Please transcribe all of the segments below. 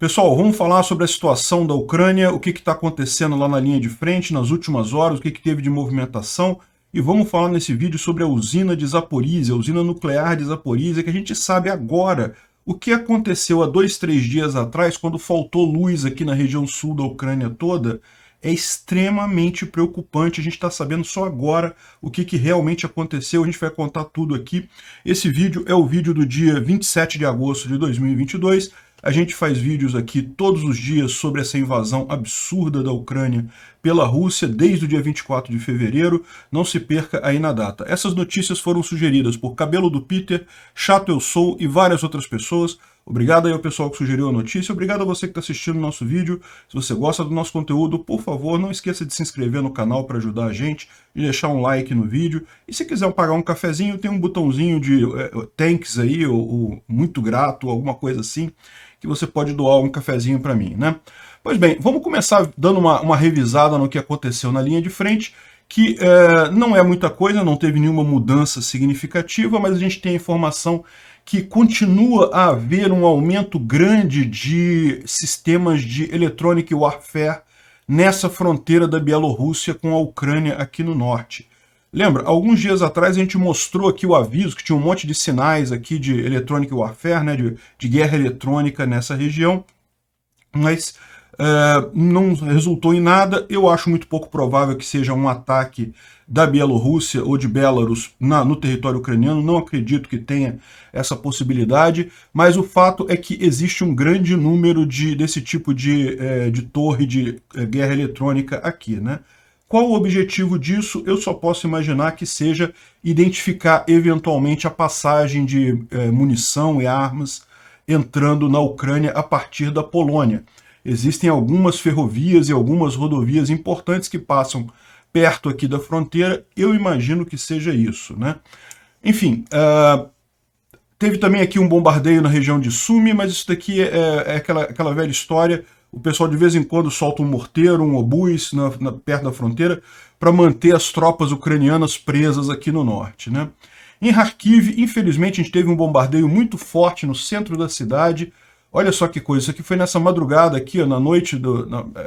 Pessoal, vamos falar sobre a situação da Ucrânia, o que está acontecendo lá na linha de frente nas últimas horas, o que teve de movimentação, e vamos falar nesse vídeo sobre a usina de Zaporizhia, a usina nuclear de Zaporizhia, que a gente sabe agora o que aconteceu há 2, 3 dias atrás, quando faltou luz aqui na região sul da Ucrânia toda. É extremamente preocupante, a gente está sabendo só agora o que realmente aconteceu, a gente vai contar tudo aqui. Esse vídeo é o vídeo do dia 27 de agosto de 2022, a gente faz vídeos aqui todos os dias sobre essa invasão absurda da Ucrânia pela Rússia, desde o dia 24 de fevereiro, não se perca aí na data. Essas notícias foram sugeridas por Cabelo do Peter, Chato Eu Sou e várias outras pessoas. Obrigado aí ao pessoal que sugeriu a notícia, obrigado a você que está assistindo o nosso vídeo. Se você gosta do nosso conteúdo, por favor, não esqueça de se inscrever no canal para ajudar a gente, de deixar um like no vídeo. E se quiser pagar um cafezinho, tem um botãozinho de thanks aí, ou muito grato, alguma coisa assim, que você pode doar um cafezinho para mim, né? Pois bem, vamos começar dando uma revisada no que aconteceu na linha de frente, que não é muita coisa, não teve nenhuma mudança significativa, mas a gente tem a informação que continua a haver um aumento grande de sistemas de electronic warfare nessa fronteira da Bielorrússia com a Ucrânia aqui no norte. Lembra, alguns dias atrás a gente mostrou aqui o aviso que tinha um monte de sinais aqui de electronic warfare, né, de guerra eletrônica nessa região, mas não resultou em nada. Eu acho muito pouco provável que seja um ataque da Bielorrússia ou de Belarus no território ucraniano, não acredito que tenha essa possibilidade, mas o fato é que existe um grande número desse tipo de torre de guerra eletrônica aqui, né? Qual o objetivo disso? Eu só posso imaginar que seja identificar eventualmente a passagem de munição e armas entrando na Ucrânia a partir da Polônia. Existem algumas ferrovias e algumas rodovias importantes que passam perto aqui da fronteira, eu imagino que seja isso, né? Enfim, teve também aqui um bombardeio na região de Sumi, mas isso daqui é aquela velha história. O pessoal de vez em quando solta um morteiro, um obus perto da fronteira para manter as tropas ucranianas presas aqui no norte, né? Em Kharkiv, infelizmente, a gente teve um bombardeio muito forte no centro da cidade. Olha só que coisa, isso aqui foi nessa madrugada aqui, ó, na noite,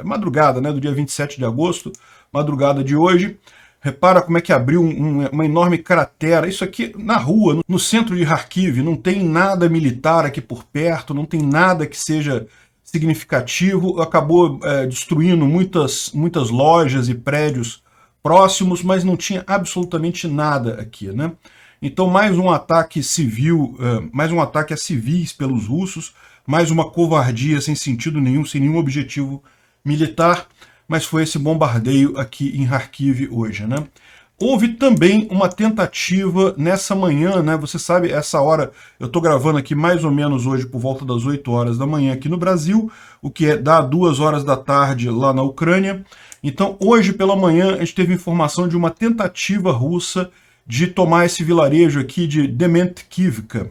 madrugada, né, do dia 27 de agosto, madrugada de hoje. Repara como é que abriu uma enorme cratera. Isso aqui na rua, no centro de Kharkiv, não tem nada militar aqui por perto, não tem nada que seja significativo. Acabou destruindo muitas lojas e prédios próximos, mas não tinha absolutamente nada aqui, né? Então mais um ataque civil, mais um ataque a civis pelos russos, mais uma covardia sem sentido nenhum, sem nenhum objetivo militar, mas foi esse bombardeio aqui em Kharkiv hoje, né? Houve também uma tentativa nessa manhã, né? Você sabe, essa hora, eu estou gravando aqui mais ou menos hoje por volta das 8 horas da manhã aqui no Brasil, o que dá 2 horas da tarde lá na Ucrânia. Então hoje pela manhã a gente teve informação de uma tentativa russa de tomar esse vilarejo aqui de Dementkivka,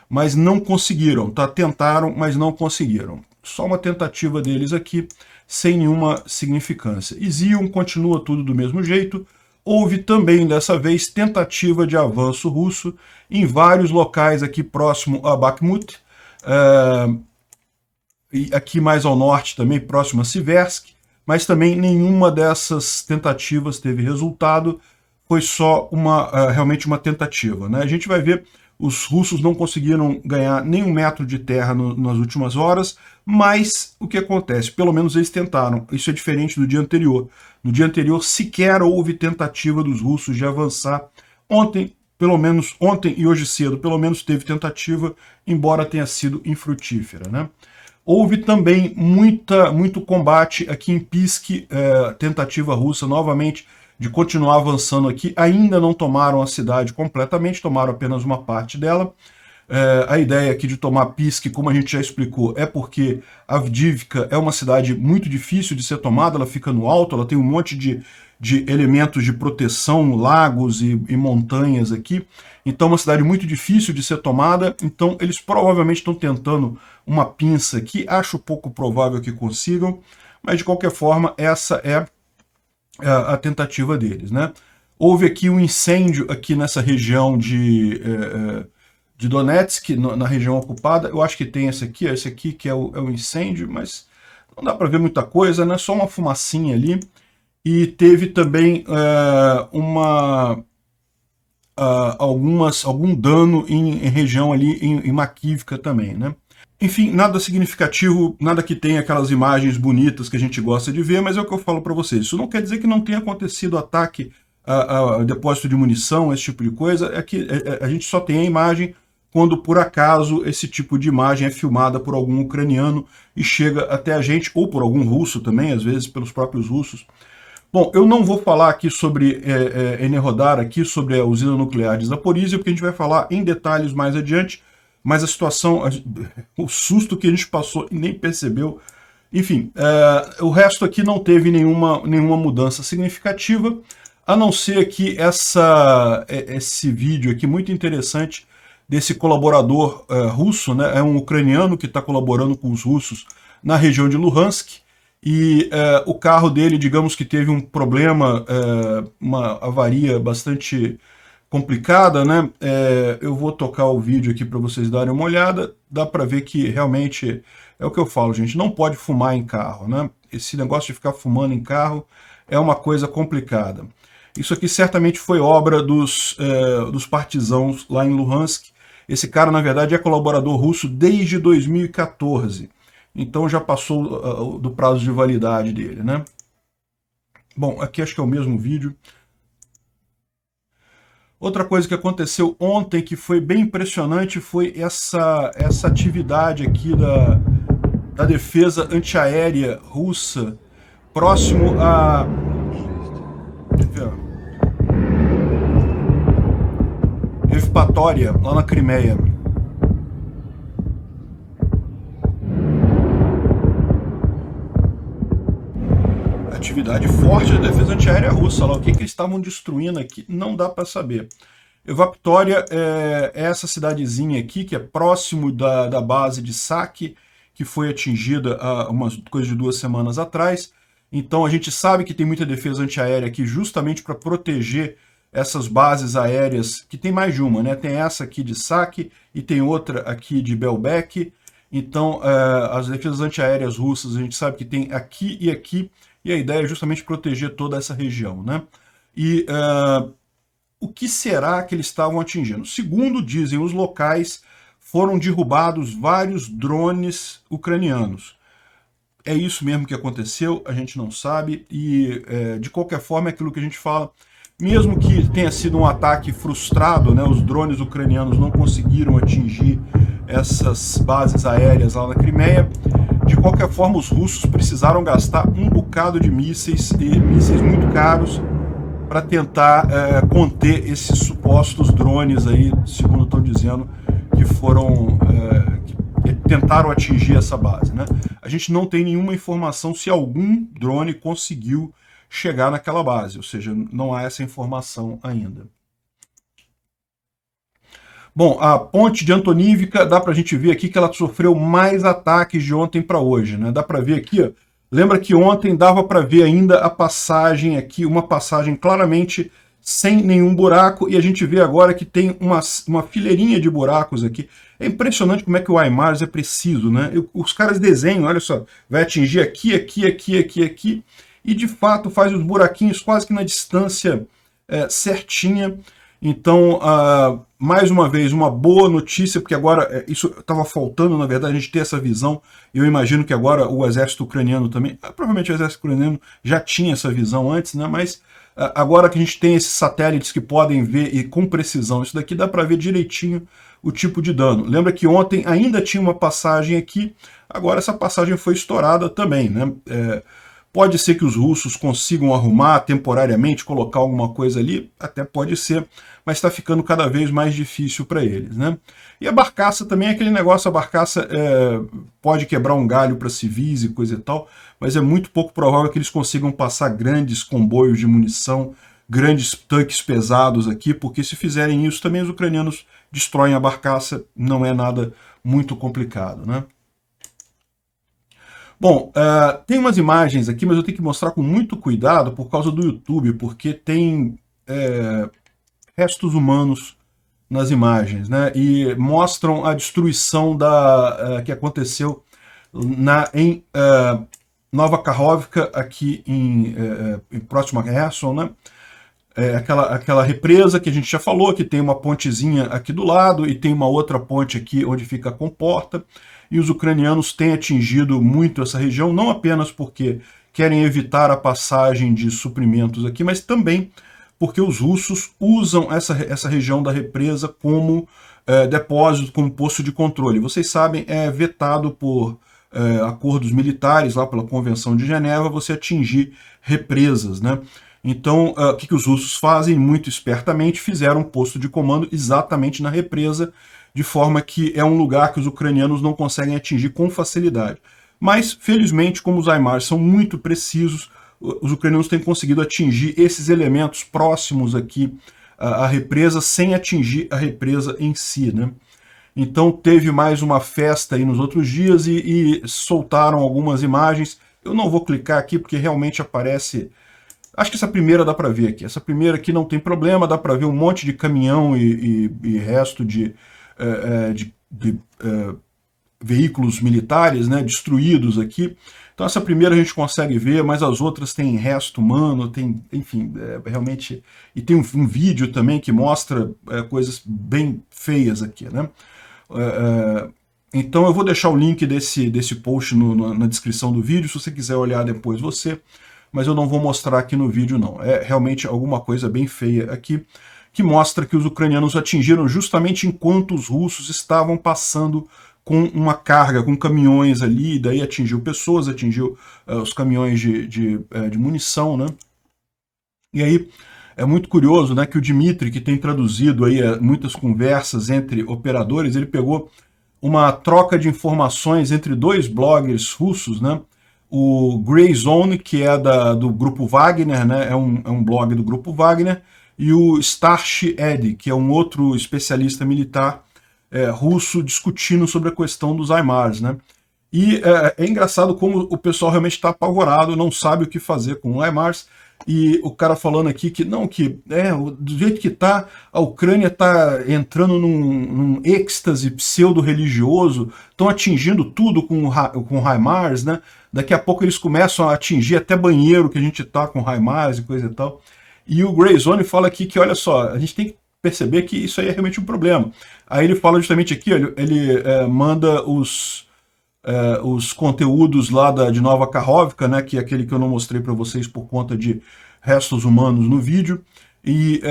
mas não conseguiram, tá? Tentaram, mas não conseguiram. Só uma tentativa deles aqui, sem nenhuma significância. Izium continua tudo do mesmo jeito. Houve também, dessa vez, tentativa de avanço russo em vários locais aqui próximo a Bakhmut, e aqui mais ao norte também, próximo a Siversk, mas também nenhuma dessas tentativas teve resultado, foi só realmente uma tentativa, né? A gente vai ver, os russos não conseguiram ganhar nenhum metro de terra nas últimas horas, mas o que acontece? Pelo menos eles tentaram. Isso é diferente do dia anterior. No dia anterior sequer houve tentativa dos russos de avançar. Ontem e hoje cedo, pelo menos teve tentativa, embora tenha sido infrutífera, né? Houve também muito combate aqui em Pisk, tentativa russa novamente de continuar avançando aqui. Ainda não tomaram a cidade completamente, tomaram apenas uma parte dela. A ideia aqui de tomar Pisk, como a gente já explicou, é porque Avdiivka é uma cidade muito difícil de ser tomada, ela fica no alto, ela tem um monte de elementos de proteção, lagos e montanhas aqui, então é uma cidade muito difícil de ser tomada. Então eles provavelmente estão tentando uma pinça aqui, acho pouco provável que consigam, mas de qualquer forma essa é a tentativa deles, né? Houve aqui um incêndio aqui nessa região de de Donetsk, na região ocupada. Eu acho que tem esse aqui que é o incêndio, mas não dá para ver muita coisa, né? Só uma fumacinha ali. E teve também algum dano em região ali em Makivka também, né? Enfim, nada significativo, nada que tenha aquelas imagens bonitas que a gente gosta de ver, mas é o que eu falo para vocês. Isso não quer dizer que não tenha acontecido ataque a depósito de munição, esse tipo de coisa. É que a gente só tem a imagem quando, por acaso, esse tipo de imagem é filmada por algum ucraniano e chega até a gente, ou por algum russo também, às vezes pelos próprios russos. Bom, eu não vou falar aqui sobre Enerhodar, aqui sobre a usina nuclear de Zaporizhia, porque a gente vai falar em detalhes mais adiante, mas a situação, o susto que a gente passou e nem percebeu. Enfim, o resto aqui não teve nenhuma mudança significativa, a não ser que esse vídeo aqui muito interessante desse colaborador russo, né? É um ucraniano que está colaborando com os russos na região de Luhansk, e o carro dele, digamos que teve um problema, uma avaria bastante complicada, né? Eu vou tocar o vídeo aqui para vocês darem uma olhada. Dá para ver que realmente é o que eu falo, gente, não pode fumar em carro, né? Esse negócio de ficar fumando em carro é uma coisa complicada. Isso aqui certamente foi obra dos partisãos lá em Luhansk. Esse cara, na verdade, é colaborador russo desde 2014. Então já passou do prazo de validade dele, né? Bom, aqui acho que é o mesmo vídeo. Outra coisa que aconteceu ontem, que foi bem impressionante, foi essa atividade aqui da defesa antiaérea russa, próximo a... Evpatória, lá na Crimeia. Atividade forte da defesa antiaérea russa. Lá, o que eles estavam destruindo aqui, não dá para saber. Evaptória é essa cidadezinha aqui, que é próximo da base de Saki, que foi atingida há umas coisas de 2 semanas atrás. Então a gente sabe que tem muita defesa antiaérea aqui justamente para proteger essas bases aéreas, que tem mais de uma, né? Tem essa aqui de Saki e tem outra aqui de Belbek. Então as defesas antiaéreas russas a gente sabe que tem aqui, e a ideia é justamente proteger toda essa região, né? E o que será que eles estavam atingindo? Segundo dizem os locais, foram derrubados vários drones ucranianos. É isso mesmo que aconteceu, a gente não sabe, e de qualquer forma é aquilo que a gente fala, mesmo que tenha sido um ataque frustrado, né, os drones ucranianos não conseguiram atingir essas bases aéreas lá na Crimeia, de qualquer forma os russos precisaram gastar um bocado de mísseis, e mísseis muito caros, para tentar conter esses supostos drones aí, segundo estão dizendo, que foram... que tentaram atingir essa base, né? A gente não tem nenhuma informação se algum drone conseguiu chegar naquela base, ou seja, não há essa informação ainda. Bom, a ponte de Antonivka, dá para a gente ver aqui que ela sofreu mais ataques de ontem para hoje, né? Dá para ver aqui, ó. Lembra que ontem dava para ver ainda a passagem aqui, uma passagem claramente sem nenhum buraco, e a gente vê agora que tem uma fileirinha de buracos aqui. É impressionante como é que o HIMARS é preciso, né? Os caras desenham, olha só, vai atingir aqui, aqui, aqui, aqui, aqui, e de fato faz os buraquinhos quase que na distância certinha. Então, mais uma vez, uma boa notícia, porque agora isso estava faltando, na verdade, a gente ter essa visão. Eu imagino que agora o exército ucraniano também, provavelmente o exército ucraniano já tinha essa visão antes, né? Mas agora que a gente tem esses satélites que podem ver e com precisão, isso daqui dá para ver direitinho o tipo de dano. Lembra que ontem ainda tinha uma passagem aqui, agora essa passagem foi estourada também, né? Pode ser que os russos consigam arrumar temporariamente, colocar alguma coisa ali, até pode ser, mas está ficando cada vez mais difícil para eles, né? E a barcaça também é aquele negócio, a barcaça pode quebrar um galho para civis e coisa e tal, mas é muito pouco provável que eles consigam passar grandes comboios de munição, grandes tanques pesados aqui, porque se fizerem isso também os ucranianos destroem a barcaça, não é nada muito complicado, né? Bom, tem umas imagens aqui, mas eu tenho que mostrar com muito cuidado por causa do YouTube, porque tem restos humanos nas imagens, né? E mostram a destruição que aconteceu em Nova Kakhovka, aqui em próximo a Kherson, né? Aquela represa que a gente já falou, que tem uma pontezinha aqui do lado e tem uma outra ponte aqui onde fica a comporta. E os ucranianos têm atingido muito essa região, não apenas porque querem evitar a passagem de suprimentos aqui, mas também porque os russos usam essa região da represa como depósito, como posto de controle. Vocês sabem, é vetado por acordos militares, lá pela Convenção de Genebra, você atingir represas, né? Então, o que os russos fazem? Muito espertamente, fizeram um posto de comando exatamente na represa, de forma que é um lugar que os ucranianos não conseguem atingir com facilidade. Mas, felizmente, como os HIMARS são muito precisos, os ucranianos têm conseguido atingir esses elementos próximos aqui à represa, sem atingir a represa em si, né? Então teve mais uma festa aí nos outros dias e soltaram algumas imagens. Eu não vou clicar aqui porque realmente aparece... Acho que essa primeira dá para ver aqui. Essa primeira aqui não tem problema, dá para ver um monte de caminhão e resto de veículos militares, né, destruídos aqui. Então essa primeira a gente consegue ver, mas as outras têm resto humano, tem, enfim, realmente... E tem um vídeo também que mostra coisas bem feias aqui, né? Então eu vou deixar o link desse post na descrição do vídeo, se você quiser olhar depois mas eu não vou mostrar aqui no vídeo não. É realmente alguma coisa bem feia aqui, que mostra que os ucranianos atingiram justamente enquanto os russos estavam passando com uma carga, com caminhões ali, daí atingiu pessoas, atingiu os caminhões de munição, né? E aí é muito curioso, né, que o Dmitry, que tem traduzido aí muitas conversas entre operadores, ele pegou uma troca de informações entre dois bloggers russos, né? O Grey Zone, que é do Grupo Wagner, né? É um blog do Grupo Wagner, e o Starship Ed, que é um outro especialista militar russo, discutindo sobre a questão dos HIMARS, né? E é engraçado como o pessoal realmente está apavorado, não sabe o que fazer com o HIMARS, e o cara falando aqui que não, do jeito que tá, a Ucrânia está entrando num êxtase pseudo-religioso, estão atingindo tudo com HIMARS, né? Daqui a pouco eles começam a atingir até banheiro que a gente tá com HIMARS e coisa e tal. E o Grayzone fala aqui que, olha só, a gente tem que perceber que isso aí é realmente um problema. Aí ele fala justamente aqui, ele manda os conteúdos lá de Nova Kakhovka, né, que é aquele que eu não mostrei para vocês por conta de restos humanos no vídeo, e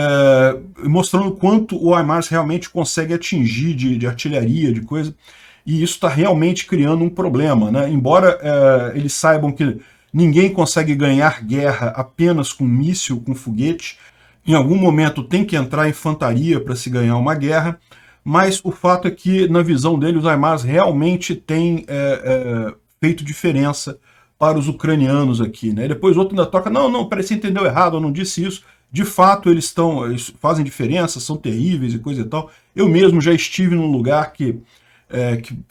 mostrando quanto o HIMARS realmente consegue atingir de artilharia, de coisa, e isso está realmente criando um problema, né? Embora eles saibam que ninguém consegue ganhar guerra apenas com míssil, com foguete, em algum momento tem que entrar infantaria para se ganhar uma guerra, mas o fato é que, na visão dele, os HIMARS realmente têm feito diferença para os ucranianos aqui, né? Depois o outro ainda toca, não, parece que entendeu errado, eu não disse isso. De fato, eles fazem diferença, são terríveis e coisa e tal. Eu mesmo já estive num lugar que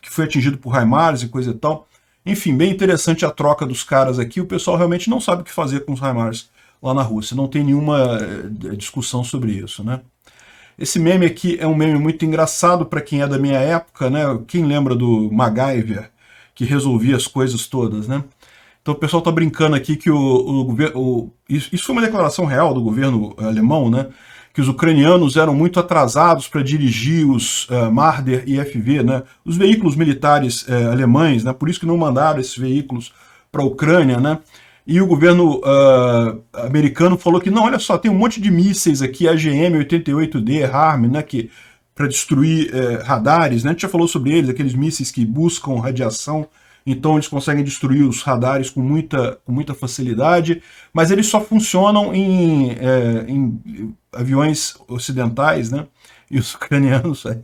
foi atingido por HIMARS e coisa e tal. Enfim, bem interessante a troca dos caras aqui. O pessoal realmente não sabe o que fazer com os HIMARS lá na Rússia. Não tem nenhuma discussão sobre isso, né? Esse meme aqui é um meme muito engraçado para quem é da minha época, né? Quem lembra do MacGyver, que resolvia as coisas todas, né? Então o pessoal está brincando aqui que isso foi uma declaração real do governo alemão, né? Que os ucranianos eram muito atrasados para dirigir os Marder e FV, né? Os veículos militares alemães, né? Por isso que não mandaram esses veículos para a Ucrânia, né? E o governo americano falou que, não, olha só, tem um monte de mísseis aqui, AGM-88D, HARM, né, para destruir radares, né? A gente já falou sobre eles, aqueles mísseis que buscam radiação, então eles conseguem destruir os radares com muita facilidade, mas eles só funcionam em aviões ocidentais, né? E os ucranianos, o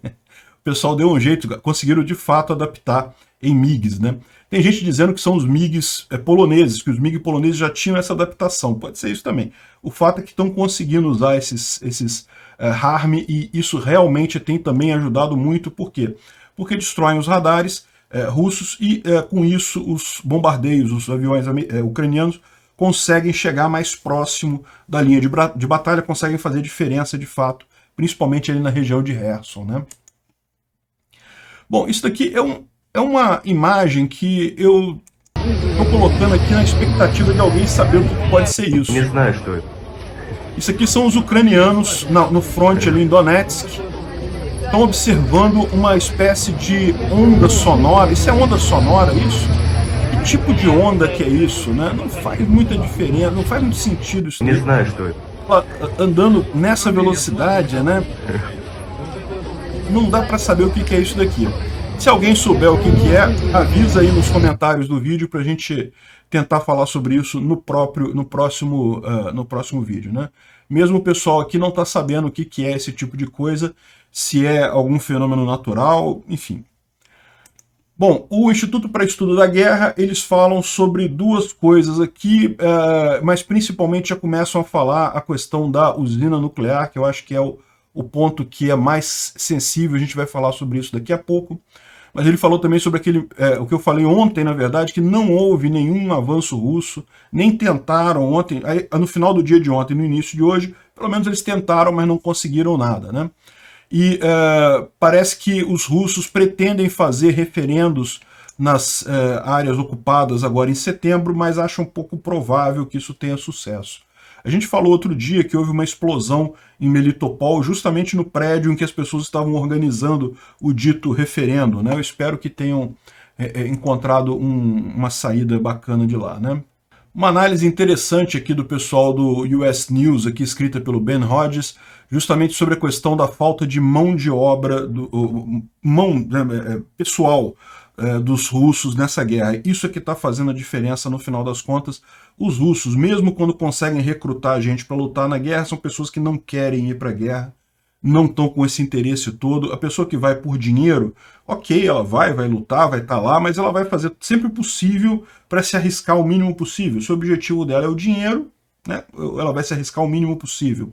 pessoal deu um jeito, conseguiram de fato adaptar em MiGs, né? Tem gente dizendo que são os MiGs poloneses, que os MiG poloneses já tinham essa adaptação, pode ser isso também. O fato é que estão conseguindo usar esses HARM, e isso realmente tem também ajudado muito, por quê? Porque destroem os radares russos e com isso os bombardeios, os aviões ucranianos conseguem chegar mais próximo da linha de batalha, conseguem fazer diferença de fato principalmente ali na região de Kherson, né? Bom, isso daqui é uma imagem que eu estou colocando aqui na expectativa de alguém saber o que pode ser isso. Isso aqui são os ucranianos no front ali em Donetsk. Estão observando uma espécie de onda sonora. Isso é onda sonora, isso? Que tipo de onda que é isso, né? Não faz muita diferença, não faz muito sentido isso. Andando nessa velocidade, né? Não dá para saber o que é isso daqui. Se alguém souber o que é, avisa aí nos comentários do vídeo para a gente tentar falar sobre isso no próximo vídeo, né? Mesmo o pessoal aqui não está sabendo o que é esse tipo de coisa, se é algum fenômeno natural, enfim. Bom, o Instituto para Estudo da Guerra, eles falam sobre duas coisas aqui, mas principalmente já começam a falar a questão da usina nuclear, que eu acho que é o ponto que é mais sensível, a gente vai falar sobre isso daqui a pouco. Mas ele falou também sobre o que eu falei ontem, na verdade, que não houve nenhum avanço russo, nem tentaram ontem, no final do dia de ontem, no início de hoje, pelo menos eles tentaram, mas não conseguiram nada, né? E parece que os russos pretendem fazer referendos nas áreas ocupadas agora em setembro, mas acham um pouco provável que isso tenha sucesso. A gente falou outro dia que houve uma explosão em Melitopol, justamente no prédio em que as pessoas estavam organizando o dito referendo, né? Eu espero que tenham encontrado uma saída bacana de lá, né? Uma análise interessante aqui do pessoal do US News, aqui escrita pelo Ben Hodges, justamente sobre a questão da falta de mão de obra, pessoal dos russos nessa guerra. Isso é que está fazendo a diferença no final das contas. Os russos, mesmo quando conseguem recrutar gente para lutar na guerra, são pessoas que não querem ir para a guerra, não estão com esse interesse todo. A pessoa que vai por dinheiro, ok, ela vai lutar, vai estar lá, mas ela vai fazer sempre o possível para se arriscar o mínimo possível. Se o objetivo dela é o dinheiro, né, ela vai se arriscar o mínimo possível.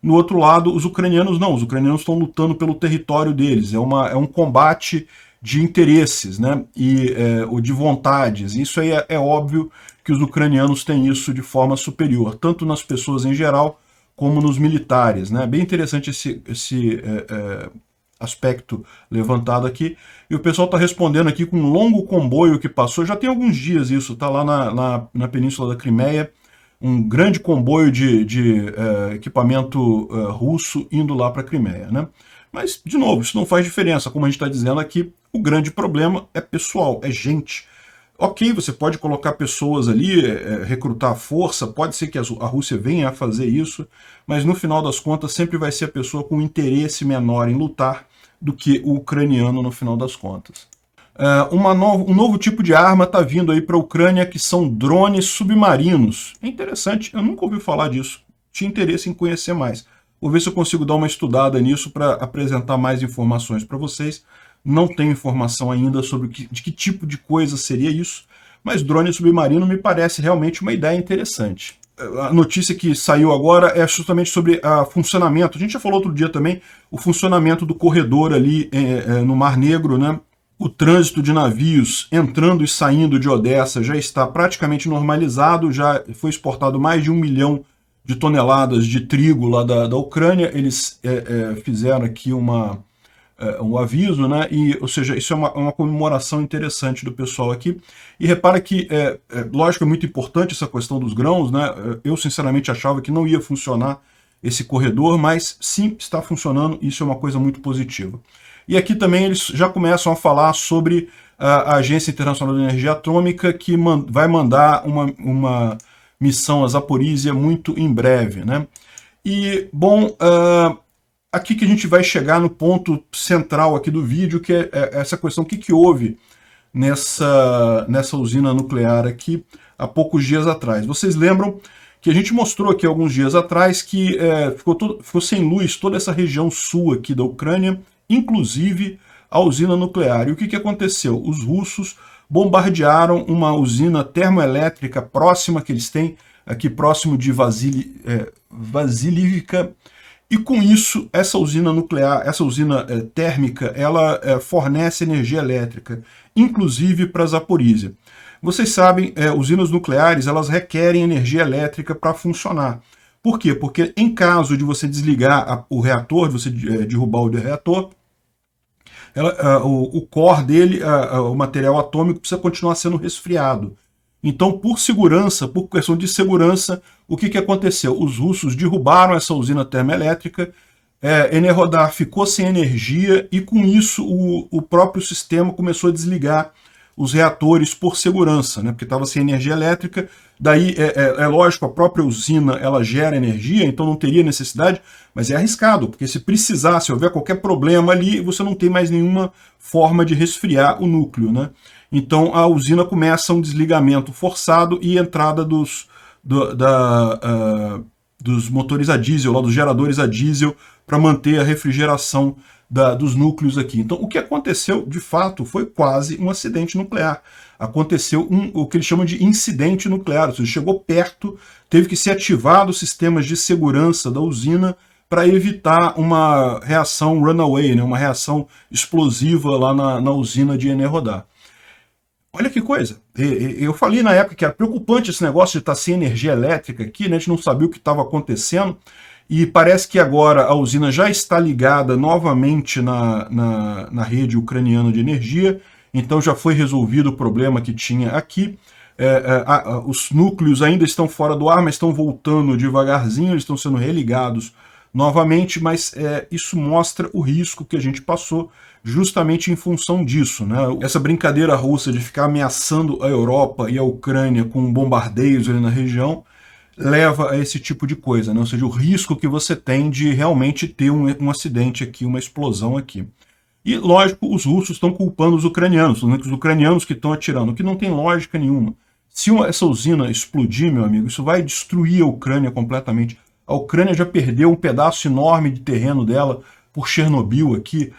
No outro lado, os ucranianos não, os ucranianos estão lutando pelo território deles, é um combate de interesses, né, ou de vontades. Isso aí é óbvio que os ucranianos têm isso de forma superior, tanto nas pessoas em geral, como nos militares, né? Bem interessante esse aspecto levantado aqui. E o pessoal está respondendo aqui com um longo comboio que passou, já tem alguns dias isso, está lá na Península da Crimeia, um grande comboio de equipamento russo indo lá para a Crimeia, né? Mas, de novo, isso não faz diferença, como a gente está dizendo aqui, o grande problema é pessoal, é gente. Ok, você pode colocar pessoas ali, recrutar força, pode ser que a Rússia venha a fazer isso, mas no final das contas sempre vai ser a pessoa com interesse menor em lutar do que o ucraniano no final das contas. Um novo tipo de arma está vindo aí para a Ucrânia, que são drones submarinos. É interessante, eu nunca ouvi falar disso, tinha interesse em conhecer mais. Vou ver se eu consigo dar uma estudada nisso para apresentar mais informações para vocês. Não tenho informação ainda sobre de que tipo de coisa seria isso, mas drone submarino me parece realmente uma ideia interessante. A notícia que saiu agora é justamente sobre o funcionamento. A gente já falou outro dia também, o funcionamento do corredor ali no Mar Negro, né? O trânsito de navios entrando e saindo de Odessa já está praticamente normalizado, já foi exportado mais de 1 milhão de toneladas de trigo lá da Ucrânia. Eles fizeram aqui um aviso, né? Ou seja, isso é uma comemoração interessante do pessoal aqui. E repara que, lógico, é muito importante essa questão dos grãos, né? Eu, sinceramente, achava que não ia funcionar esse corredor, mas sim, está funcionando, isso é uma coisa muito positiva. E aqui também eles já começam a falar sobre a Agência Internacional de Energia Atômica, que vai mandar uma missão a Zaporizhia muito em breve, né? E, bom, aqui que a gente vai chegar no ponto central aqui do vídeo, que é essa questão, o que houve nessa usina nuclear aqui há poucos dias atrás. Vocês lembram que a gente mostrou aqui alguns dias atrás que ficou sem luz toda essa região sul aqui da Ucrânia, inclusive a usina nuclear. E o que aconteceu? Os russos bombardearam uma usina termoelétrica próxima que eles têm, aqui próximo de Vasilivka, e com isso, essa usina nuclear, essa usina térmica, ela fornece energia elétrica, inclusive para Zaporizhia. Vocês sabem, usinas nucleares, elas requerem energia elétrica para funcionar. Por quê? Porque em caso de você desligar o reator, de você derrubar o reator, o core dele, o material atômico, precisa continuar sendo resfriado. Então, por segurança, por questão de segurança, o que aconteceu? Os russos derrubaram essa usina termoelétrica, Enerhodar ficou sem energia e, com isso, o próprio sistema começou a desligar os reatores por segurança, né? Porque estava sem energia elétrica. Daí, lógico, a própria usina ela gera energia, então não teria necessidade, mas é arriscado, porque se precisar, se houver qualquer problema ali, você não tem mais nenhuma forma de resfriar o núcleo, né? Então a usina começa um desligamento forçado e entrada dos motores a diesel, lá, dos geradores a diesel, para manter a refrigeração dos núcleos aqui. Então, o que aconteceu, de fato, foi quase um acidente nuclear. Aconteceu o que eles chamam de incidente nuclear, ou seja, chegou perto, teve que ser ativado os sistemas de segurança da usina para evitar uma reação runaway, né, uma reação explosiva lá na usina de Enerhodar. Olha que coisa, eu falei na época que era preocupante esse negócio de estar sem energia elétrica aqui, né? A gente não sabia o que estava acontecendo, e parece que agora a usina já está ligada novamente na rede ucraniana de energia, então já foi resolvido o problema que tinha aqui. Os núcleos ainda estão fora do ar, mas estão voltando devagarzinho, eles estão sendo religados novamente, mas isso mostra o risco que a gente passou justamente em função disso, né? Essa brincadeira russa de ficar ameaçando a Europa e a Ucrânia com bombardeios ali na região leva a esse tipo de coisa, né? Ou seja, o risco que você tem de realmente ter um acidente aqui, uma explosão aqui. E, lógico, os russos estão culpando os ucranianos, né? Os ucranianos que estão atirando, o que não tem lógica nenhuma. Se essa usina explodir, meu amigo, isso vai destruir a Ucrânia completamente. A Ucrânia já perdeu um pedaço enorme de terreno dela por Chernobyl aqui.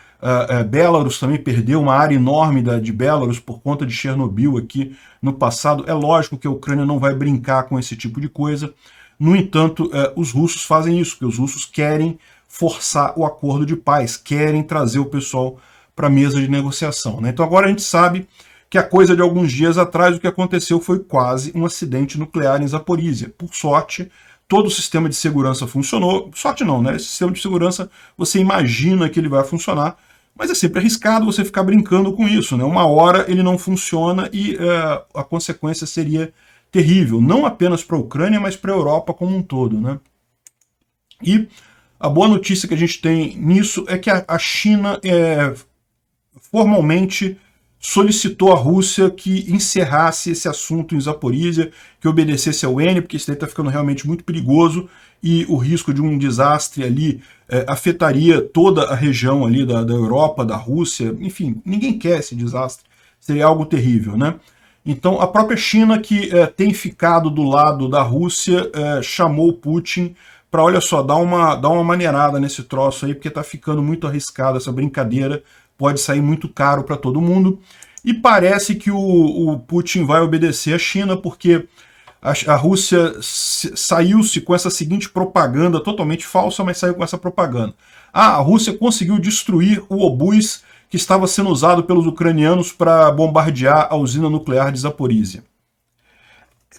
Belarus também perdeu uma área enorme de Belarus por conta de Chernobyl aqui no passado. É lógico que a Ucrânia não vai brincar com esse tipo de coisa. No entanto, os russos fazem isso, porque os russos querem forçar o acordo de paz, querem trazer o pessoal para a mesa de negociação, né? Então agora a gente sabe que a coisa de alguns dias atrás o que aconteceu foi quase um acidente nuclear em Zaporísia. Por sorte, todo o sistema de segurança funcionou. Sorte não, né? Esse sistema de segurança, você imagina que ele vai funcionar, mas é sempre arriscado você ficar brincando com isso, né? Uma hora ele não funciona e a consequência seria terrível, não apenas para a Ucrânia, mas para a Europa como um todo, né? E a boa notícia que a gente tem nisso é que a China formalmente solicitou à Rússia que encerrasse esse assunto em Zaporísia, que obedecesse ao N, porque isso daí está ficando realmente muito perigoso e o risco de um desastre ali afetaria toda a região ali da Europa, da Rússia, enfim, ninguém quer esse desastre, seria algo terrível, né? Então a própria China, que tem ficado do lado da Rússia, chamou o Putin para, olha só, dar uma maneirada nesse troço aí, porque está ficando muito arriscado essa brincadeira, pode sair muito caro para todo mundo. E parece que o Putin vai obedecer a China, porque a Rússia saiu-se com essa seguinte propaganda, totalmente falsa, mas saiu com essa propaganda. A Rússia conseguiu destruir o obus que estava sendo usado pelos ucranianos para bombardear a usina nuclear de Zaporísia.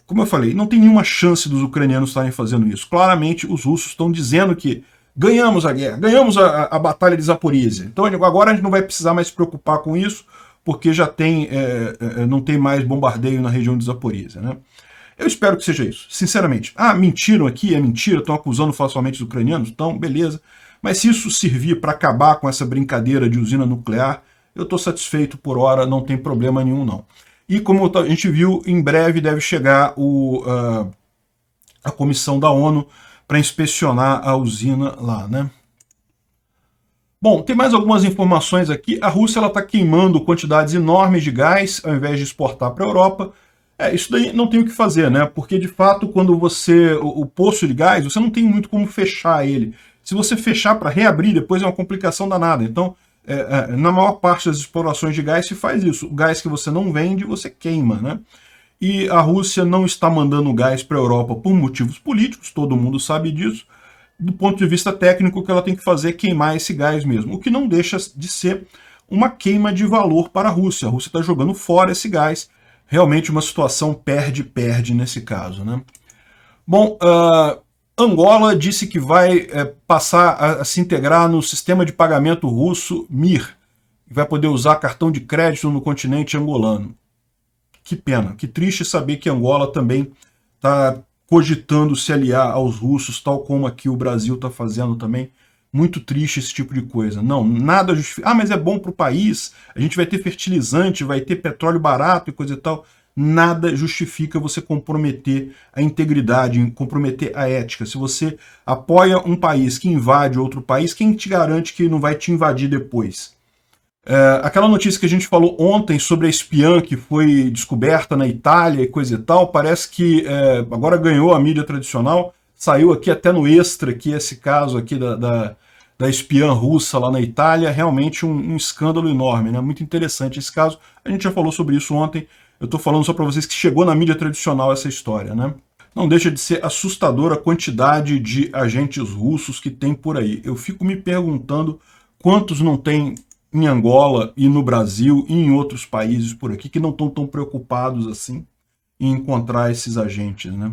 Como eu falei, não tem nenhuma chance dos ucranianos estarem fazendo isso. Claramente, os russos estão dizendo que ganhamos a guerra, ganhamos a batalha de Zaporísia. Então agora a gente não vai precisar mais se preocupar com isso, porque já não tem mais bombardeio na região de Zaporísia, né? Eu espero que seja isso, sinceramente. Mentiram aqui, é mentira, estão acusando falsamente os ucranianos, então beleza. Mas se isso servir para acabar com essa brincadeira de usina nuclear, eu estou satisfeito por hora, não tem problema nenhum não. E como a gente viu, em breve deve chegar a comissão da ONU para inspecionar a usina lá, né? Bom, tem mais algumas informações aqui. A Rússia está queimando quantidades enormes de gás ao invés de exportar para a Europa. Isso daí não tem o que fazer, né? Porque, de fato, quando o poço de gás, você não tem muito como fechar ele. Se você fechar para reabrir, depois é uma complicação danada. Então, na maior parte das explorações de gás se faz isso. O gás que você não vende, você queima, né? E a Rússia não está mandando gás para a Europa por motivos políticos, todo mundo sabe disso. Do ponto de vista técnico, o que ela tem que fazer é queimar esse gás mesmo, o que não deixa de ser uma queima de valor para a Rússia. A Rússia está jogando fora esse gás. Realmente uma situação perde-perde nesse caso, né? Bom, Angola disse que vai passar a se integrar no sistema de pagamento russo MIR, e vai poder usar cartão de crédito no continente angolano. Que pena, que triste saber que Angola também está cogitando se aliar aos russos, tal como aqui o Brasil está fazendo também. Muito triste esse tipo de coisa. Não, nada justifica. Ah, mas é bom para o país, a gente vai ter fertilizante, vai ter petróleo barato e coisa e tal. Nada justifica você comprometer a integridade, comprometer a ética. Se você apoia um país que invade outro país, quem te garante que não vai te invadir depois? Aquela notícia que a gente falou ontem sobre a espiã que foi descoberta na Itália e coisa e tal, parece que agora ganhou a mídia tradicional, saiu aqui até no Extra, que esse caso aqui da espiã russa lá na Itália, realmente um escândalo enorme, né? Muito interessante esse caso, a gente já falou sobre isso ontem, eu estou falando só para vocês que chegou na mídia tradicional essa história, né? Não deixa de ser assustadora a quantidade de agentes russos que tem por aí. Eu fico me perguntando quantos não tem em Angola e no Brasil e em outros países por aqui que não estão tão preocupados assim em encontrar esses agentes, né?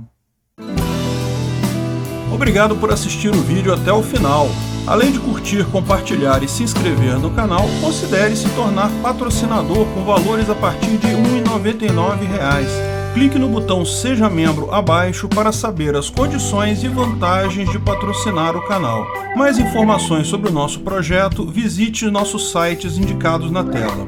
Obrigado por assistir o vídeo até o final. Além de curtir, compartilhar e se inscrever no canal, considere se tornar patrocinador com valores a partir de R$ 1,99. Clique no botão Seja Membro abaixo para saber as condições e vantagens de patrocinar o canal. Mais informações sobre o nosso projeto, visite nossos sites indicados na tela.